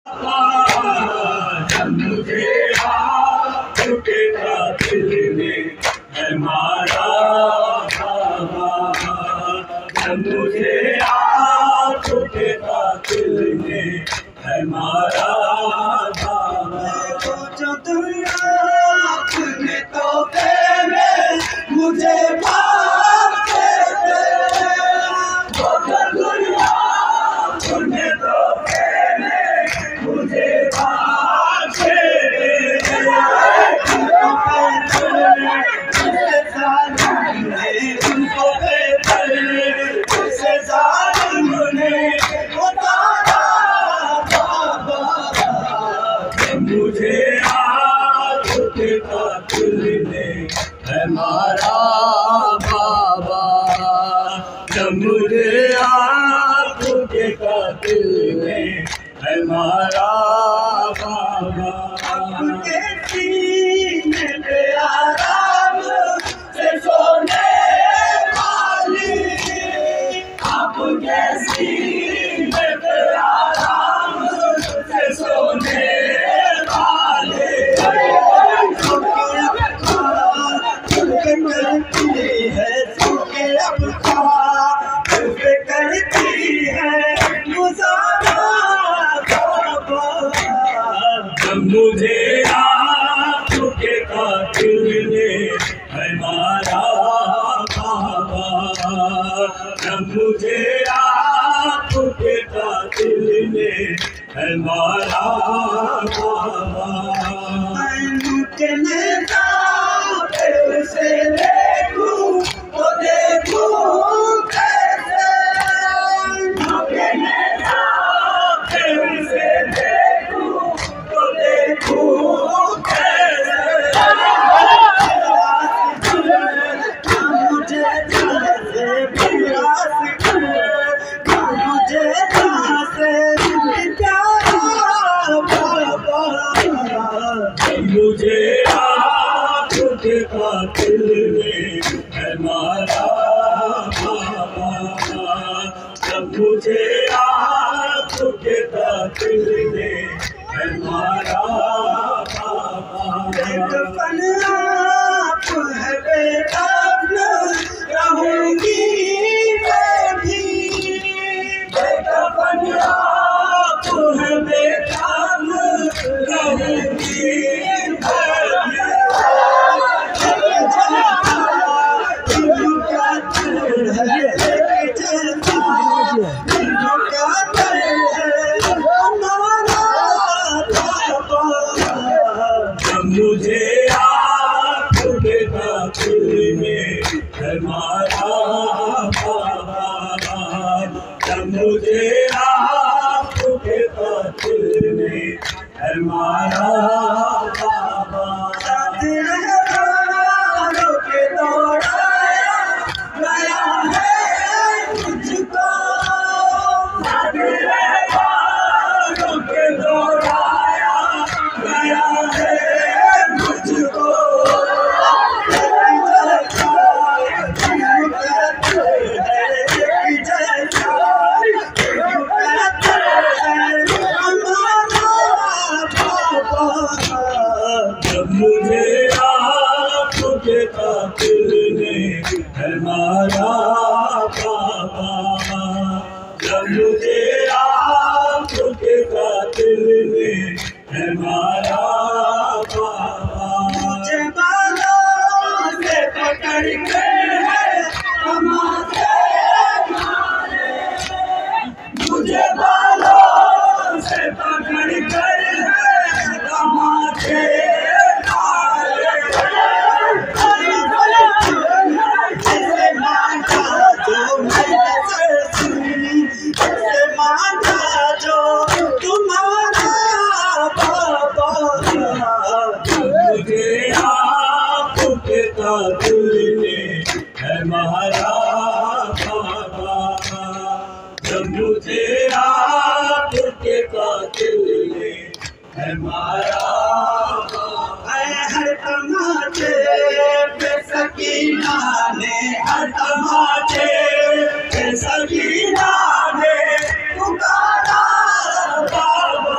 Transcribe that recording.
जब मुझे आप टूटेगा दिल में है मारा बाबा, जब मुझे आप टूटेगा दिल में है मारा बाबा। जो दुनिया अपने तोहफे में मुझे पाप देते, वो दुनिया अपने तोहफे में मुझे पाप देते। उनको बेहतर उससे जालिम ने उतारा बाबा, मुझे आज के कातिल ने है मारा बाबा, जब मुझे आज के कातिल ने है मारा बाबा। आपके सीने पे आराम से सोने वाली, आपके सीने पे आराम से सोने वाले, करती है सुखे अब करती है गुजारा बाबा, जब मुझे आपके कातिल ने है मारा बाबा, जब मुझे आपके कातिल ने है मारा बाबा। के नेता फिर से देखूं तो देखूं कैसे, के नेता फिर से देखूं तो देखूं कैसे। मुझे जैसे प्यास मुझे जैसे प्यारा बाबा, मुझे आपके कातिल ने है मारा बाबा, जब मुझे आपके कातिल ने है मारा बाबा। दफन आप है बेदफन रहूंगी मैं भी, दफन आप है बेदफन रहूंगी। मुझे आपके कातिल में है मारा बाबा, जब मुझे आपके कातिल में है मारा बाबा। के दौड़ाया गया है मुझको, के दौड़ाया गया है मुझको, जब मुझे आपके कातिल ने है मारा बाबा, जब मुझे आपके कातिल ने है मारा बाबा। मुझे बालों से पकड़ के हमारे मारे, मुझे बालों से पकड़ कर हमारे कातिल ने है मारा बाबा, जब मुझे आपके कातिल ने है मारा बाबा। हर तमाचे पे सकीना ने, हर तमाचे पे सकीना ने पुकारा बाबा,